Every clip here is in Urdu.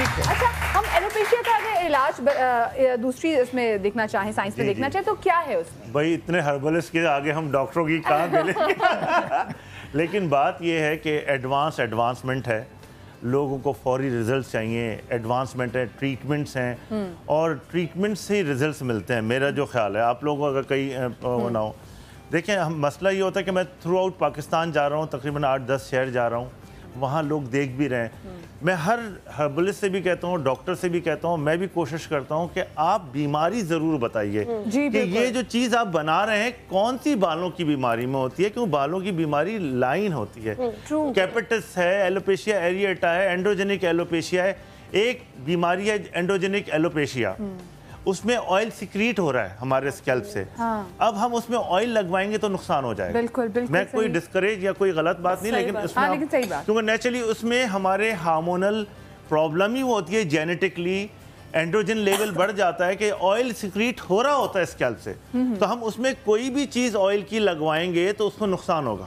ٹھیک ہے. اچھا ہم ایلوپیشیا کا اگر علاج دوسری اس میں دیکھنا چاہیں سائنس میں دیکھنا چاہیں تو کیا ہے اس میں؟ بھائی اتنے ہربلسٹ کے آگے ہم ڈاکٹروں کی کہاں ملیں گے. لیکن بات یہ ہے کہ ایڈوانسمنٹ ہے, لوگوں کو فوری ریزلٹس چاہیے, ایڈوانسمنٹ ہے, ٹریٹمنٹس ہیں اور ٹریٹمنٹ سے ہی ریزلٹس ملتے ہیں. میرا جو خیال ہے, آپ لوگوں کو اگر کئی نہ ہو, دیکھیں ہم مسئلہ یہ ہوتا ہے کہ میں تھرو آؤٹ پاکستان جا رہا ہوں, تقریباً 8-10 شہر جا رہا ہوں, وہاں لوگ دیکھ بھی رہے ہیں. میں ہر ہربلسٹ سے بھی کہتا ہوں, ڈاکٹر سے بھی کہتا ہوں, میں بھی کوشش کرتا ہوں کہ آپ بیماری ضرور بتائیے کہ یہ جو چیز آپ بنا رہے ہیں کون سی بالوں کی بیماری میں ہوتی ہے, کیوں بالوں کی بیماری لائن ہوتی ہے. کیپٹس ہے, ایلوپیشیا ایریٹا ہے, اینڈروجینک ایلوپیشیا ہے, ایک بیماری ہے اینڈروجینک ایلوپیشیا, اس میں آئل سیکریٹ ہو رہا ہے ہمارے سکیلپ سے. اب ہم اس میں آئل لگوائیں گے تو نقصان ہو جائے گا. میں کوئی ڈسکریج یا کوئی غلط بات نہیں, لیکن اس میں کیونکہ نیچرلی اس میں ہمارے ہارمونل پرابلم ہی ہوتی ہے, جینیٹکلی اینڈروجن لیول بڑھ جاتا ہے کہ آئل سیکریٹ ہو رہا ہوتا ہے سکیلپ سے, تو ہم اس میں کوئی بھی چیز آئل کی لگوائیں گے تو اس کو نقصان ہوگا.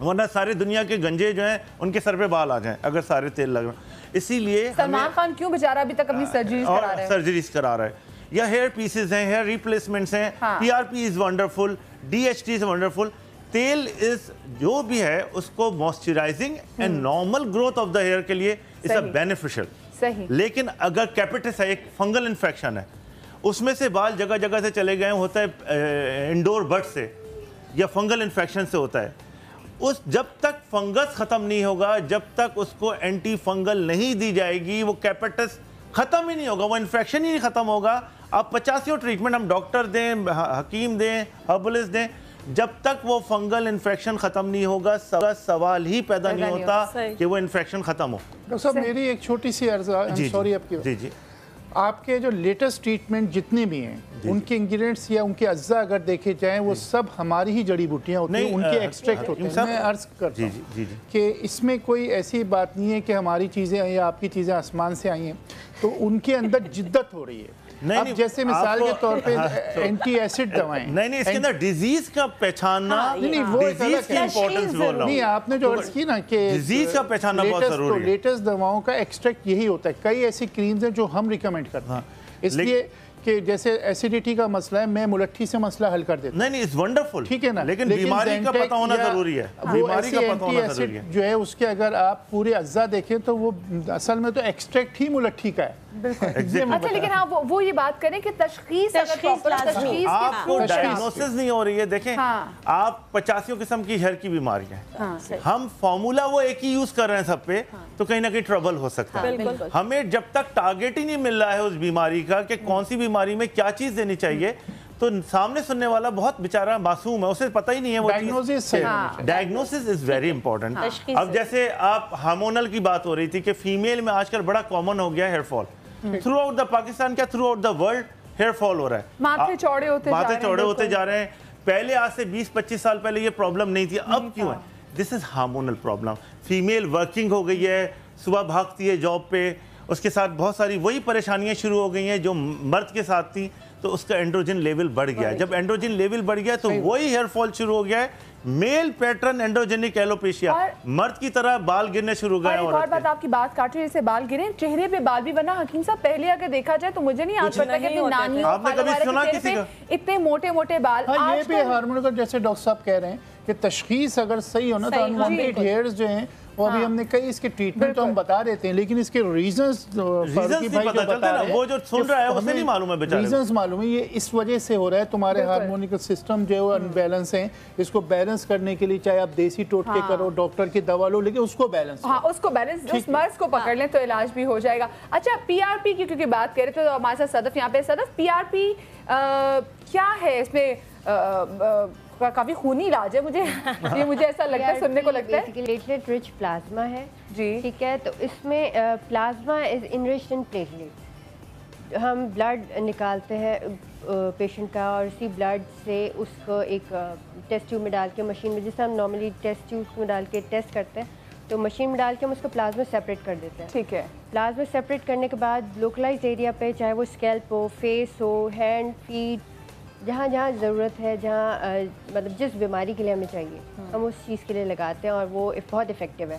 ورنہ ساری دنیا کے گنجے جو ہیں ان کے سر پہ بال آ جائیں اگر سارے تیل لگ رہا. اسی لیے سلمان خان کیوں بیچارہ ابھی تک اپنی سرجریز کرا رہا ہے, یا ہیئر پیسز ہیں, ہیئر ریپلیسمنٹس ہیں, P R P is wonderful, D H T is wonderful. تیل از جو بھی ہے اس کو moisturizing and normal growth of the hair کے لیے از اے بینیفیشل. لیکن اگر کیپٹس ہے, ایک فنگل انفیکشن ہے, اس میں سے بال جگہ جگہ سے چلے گئے, ہوتا ہے انڈور بٹ سے یا فنگل انفیکشن سے ہوتا ہے. جب تک فنگس ختم نہیں ہوگا, جب تک اس کو اینٹی فنگل نہیں دی جائے گی, وہ کیپٹس ختم ہی نہیں ہوگا, وہ انفیکشن ہی نہیں ختم ہوگا. آپ 50 ٹریٹمنٹ ہم ڈاکٹر دیں, حکیم دیں, ہربلسٹ دیں, جب تک وہ فنگل انفیکشن ختم نہیں ہوگا سوال ہی پیدا نہیں ہوتا کہ وہ انفیکشن ختم ہو. ڈاکٹر صاحب میری ایک چھوٹی سی عرض, سوری آپ کی, آپ کے جو لیٹسٹ ٹریٹمنٹ جتنے بھی ہیں ان کے انگریڈینٹس یا ان کے اجزاء اگر دیکھے جائیں وہ سب ہماری ہی جڑی بوٹیاں ہوتی ہیں, ان کے ایکسٹریکٹ ہوتے ہیں. میں عرض کرتا ہوں کہ اس میں کوئی ایسی بات نہیں ہے کہ ہماری چیزیں آئی ہیں, آپ کی چیزیں آسمان سے آئی ہیں, تو ان کے اندر جدت ہو رہی ہے. اب جیسے مثال کے طور پہ اینٹی ایسڈ دوائیں, نہیں اس کے اندر ڈیزیز کا پہچاننا, ڈیزیز کی امپورٹنس بول رہا ہوں. نہیں آپ نے جو عرض کی نا کہ ڈیزیز کا پہچاننا بہت ضروری ہے. لیٹسٹ دواؤں کا ایکسٹریکٹ یہی ہوتا ہے. کئی ایسی کریمز ہیں جو ہم ریکمینڈ کرتے ہیں, اس لیے کہ جیسے ایسیڈیٹی کا مسئلہ ہے, میں ملٹھی سے مسئلہ حل کر دیتا ہوں. نہیں it's wonderful, ٹھیک ہے نا, لیکن بیماری کا پتہ ہونا ضروری ہے. بیماری کا پتہ ہونا ضروری ہے. جو ہے اس کے اگر آپ پورے اجزاء دیکھیں تو وہ اصل میں تو ایکسٹریکٹ ہی ملٹھی کا ہے. اچھا لیکن آپ وہ یہ بات کریں کہ تشخیص آپ کو ڈائگنوسس نہیں ہو رہی ہے. دیکھیں آپ 85 قسم کی ہیئر کی بیماری ہیں, ہم فارمولا وہ ایک ہی یوز کر رہے ہیں سب پہ, تو کہیں نہ کہیں ٹربل ہو سکتا ہے. ہمیں جب تک ٹارگیٹ ہی نہیں مل رہا ہے اس بیماری کا کہ کون سی بیماری میں کیا چیز دینی چاہیے, تو سامنے سننے والا بہت بیچارہ معصوم ہے, اسے پتہ ہی نہیں ہے وہ چیز. Diagnosis is very important. اب جیسے آپ ہارمونل کی بات ہو رہی تھی کہ فیمیل میں آج کل بڑا کامن ہو گیا hair fall. Throughout the Pakistan, کیا throughout the world hair fall ہو رہا ہے, ماتھے چوڑے ہوتے جا رہے ہیں. پہلے آج سے 20-25 سال پہلے یہ پرابلم نہیں تھی, اب کیوں ہے؟ دس از hormonal problem. Female working who گئی ہے, صبح بھاگتی ہے جاب پہ, اس کے ساتھ بہت ساری وہی پریشانیاں شروع ہو گئی ہیں جو مرد کے ساتھ تھیں, تو اس کا اینڈروجن لیول بڑھ گیا ہے. جب اینڈروجن لیول بڑھ گیا تو وہی ہیئر فال شروع ہو گیا ہے, میل پیٹرن اینڈروجینک ایلوپیشیا, مرد کی طرح بال گرنے شروع ہو گئے. ایک اور بات آپ کی بات کاٹ رہی ہے, جیسے بال گریں چہرے پہ بال بھی بنا. حکیم صاحب پہلے اگر دیکھا جائے تو مجھے نہیں یاد پڑتا کہ اپنی نانیوں پہ اتنے موٹے موٹے بال. یہ بھی ہارمون کا جیسے ڈاکٹر صاحب کہہ رہے ہیں کہ تشخیص اگر صحیح ہونا تو انوانٹیڈ ہیئرز جو ہیں وہ ابھی ہم نے کئی اس کے ٹریٹمنٹ تو ہم بتا دیتے ہیں, لیکن اس کے ریزنز فاروقی بھائی جو بتا رہے ہیں, وہ جو سن رہا ہے اسے نہیں معلوم ہے بیچارے, ریزنز معلوم ہے. یہ اس وجہ سے ہو رہا ہے, تمہارے ہارمونیکل سسٹم جو ہے وہ ان بیلنس ہیں. اس کو بیلنس کرنے کے لیے چاہے آپ دیسی ٹوٹکے کرو, ڈاکٹر کی دوا لو, لیکن اس کو بیلنس, اس کو بیلنس, اس مرض کو پکڑ لیں تو علاج بھی ہو جائے گا. اچھا پی آر پی کی کیونکہ بات کر رہے تھے تو ہمارے ساتھ صدف یہاں پہ. صدف پی آر پی کیا ہے؟ اس میں کافی خونی علاج ہے, مجھے ایسا لگتا ہے, سننے کو لگتا ہے. پلیٹلیٹ رچ پلازما ہے, جی ٹھیک ہے. تو اس میں پلازما از انریچڈ ان پلیٹلیٹ. ہم بلڈ نکالتے ہیں پیشنٹ کا, اور اسی بلڈ سے اس کو ایک ٹیسٹ ٹیوب میں ڈال کے مشین میں, جیسے ہم نارملی ٹیسٹ ٹیوب میں ڈال کے ٹیسٹ کرتے ہیں, تو مشین میں ڈال کے ہم اس کو پلازما سیپریٹ کر دیتے ہیں. ٹھیک ہے. پلازما سیپریٹ کرنے کے بعد لوکلائز ایریا پہ, چاہے وہ اسکیلپ ہو, فیس ہو, ہینڈ, فیٹ, جہاں جہاں ضرورت ہے, جہاں مطلب جس بیماری کے لیے ہمیں چاہیے, ہم اس چیز کے لیے لگاتے ہیں, اور وہ بہت افیکٹو ہے.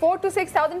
4 to 6,000